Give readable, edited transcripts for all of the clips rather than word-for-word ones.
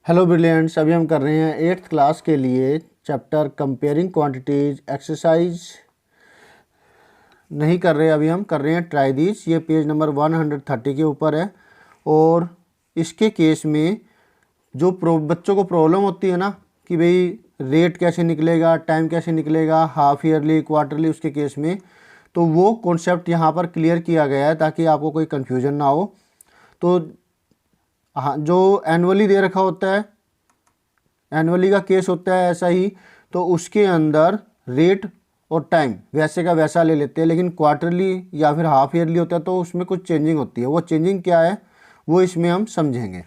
Hello brilliants, अभी हम कर रहे हैं 8th क्लास के लिए चैप्टर कंपेयरिंग क्वांटिटीज एक्सरसाइज नहीं कर रहे, अभी हम कर रहे हैं ट्राई दीज। ये पेज नंबर 130 के ऊपर है। और इसके केस में जो बच्चों को प्रॉब्लम होती है ना कि भाई रेट कैसे निकलेगा, टाइम कैसे निकलेगा, हाफ ईयरली क्वार्टरली, उसके केस में तो वो कॉन्सेप्ट यहाँ पर क्लियर किया गया है ताकि आपको कोई कन्फ्यूजन ना हो। तो हाँ, जो एनुअली दे रखा होता है, एनुअली का केस होता है ऐसा ही, तो उसके अंदर रेट और टाइम वैसे का वैसा ले लेते हैं। लेकिन क्वार्टरली या फिर हाफ ईयरली होता है तो उसमें कुछ चेंजिंग होती है। वो चेंजिंग क्या है वो इसमें हम समझेंगे।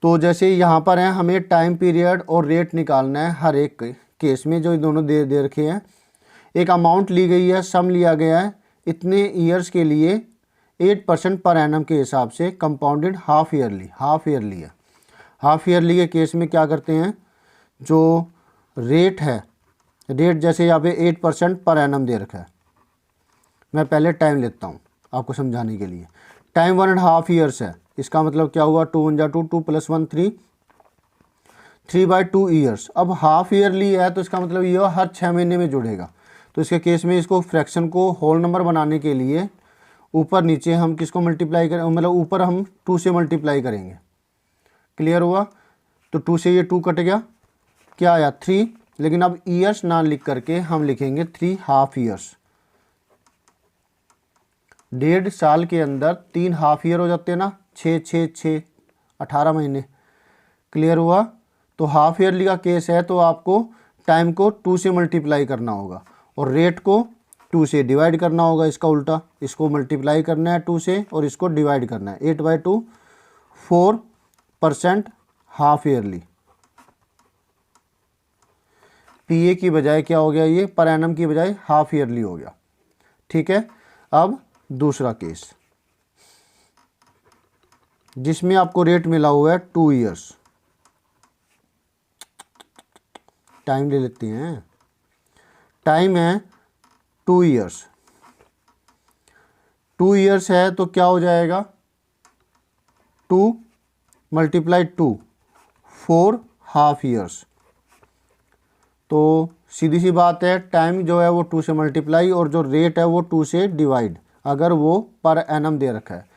तो जैसे यहाँ पर है, हमें टाइम पीरियड और रेट निकालना है हर एक केस में। जो दोनों दे रखे हैं, एक अमाउंट ली गई है, सम लिया गया है इतने ईयर्स के लिए 8% पर एनम के हिसाब से, कंपाउंडेड हाफ ईयरली है। हाफ ईयरली के केस में क्या करते हैं, जो रेट है, रेट जैसे यहाँ पे 8% पर एनम दे रखा है। मैं पहले टाइम लेता हूँ आपको समझाने के लिए। टाइम 1.5 ईयर्स है, इसका मतलब क्या हुआ, 2 × 2 2 + 1 3, 3/2 ईयर्स। अब हाफ ईयरली है तो इसका मतलब ये हर 6 महीने में जुड़ेगा। तो इसके केस में इसको फ्रैक्शन को होल नंबर बनाने के लिए ऊपर नीचे हम किसको मल्टीप्लाई करें, मतलब ऊपर हम 2 से मल्टीप्लाई करेंगे। क्लियर हुआ? तो 2 से ये 2 कट गया, क्या आया 3। लेकिन अब ईयर्स ना लिख करके हम लिखेंगे 3 हाफ ईयर्स। 1.5 साल के अंदर 3 हाफ ईयर हो जाते हैं ना, 6 6 6 18 महीने। क्लियर हुआ? तो हाफ ईयरली का केस है तो आपको टाइम को 2 से मल्टीप्लाई करना होगा और रेट को 2 से डिवाइड करना होगा। इसका उल्टा, इसको मल्टीप्लाई करना है 2 से और इसको डिवाइड करना है। 8/2 4% हाफ ईयरली। पीए की बजाय क्या हो गया, ये पर एनम की बजाय हाफ ईयरली हो गया। ठीक है। अब दूसरा केस जिसमें आपको रेट मिला हुआ है 2 ईयर्स। टाइम ले लेते हैं, टाइम है 2 ईयर्स। 2 ईयर्स है तो क्या हो जाएगा, 2 × 2 4 हाफ ईयर्स। तो सीधी सी बात है, टाइम जो है वो 2 से मल्टीप्लाई और जो रेट है वो 2 से डिवाइड, अगर वो पर एनम दे रखा है।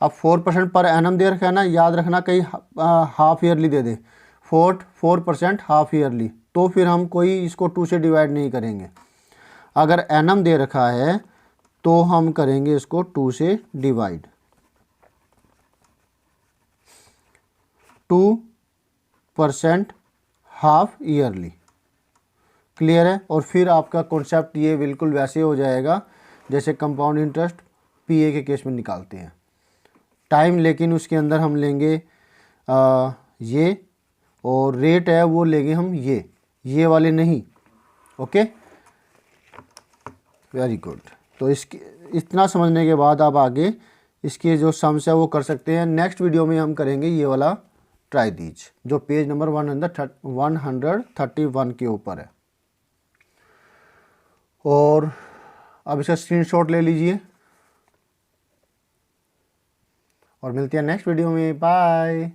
अब 4% पर एनम दे रखा है ना, याद रखना कहीं हाफ ईयरली दे दे, 4% हाफ ईयरली, तो फिर हम कोई इसको 2 से डिवाइड नहीं करेंगे। अगर एनम दे रखा है तो हम करेंगे इसको 2 से डिवाइड। 2% half yearly. क्लियर है? और फिर आपका कॉन्सेप्ट ये बिल्कुल वैसे हो जाएगा जैसे कंपाउंड इंटरेस्ट पीए के केस में निकालते हैं। टाइम लेकिन उसके अंदर हम लेंगे ये, और रेट है वो लेंगे हम ये वाले नहीं। Okay, very good. तो इसके इतना समझने के बाद आप आगे इसके जो सम्स है वो कर सकते हैं। नेक्स्ट वीडियो में हम करेंगे ये वाला ट्राई दीज जो पेज नंबर 131 के ऊपर है। और अब इसका स्क्रीनशॉट ले लीजिए और मिलते हैं नेक्स्ट वीडियो में। बाय।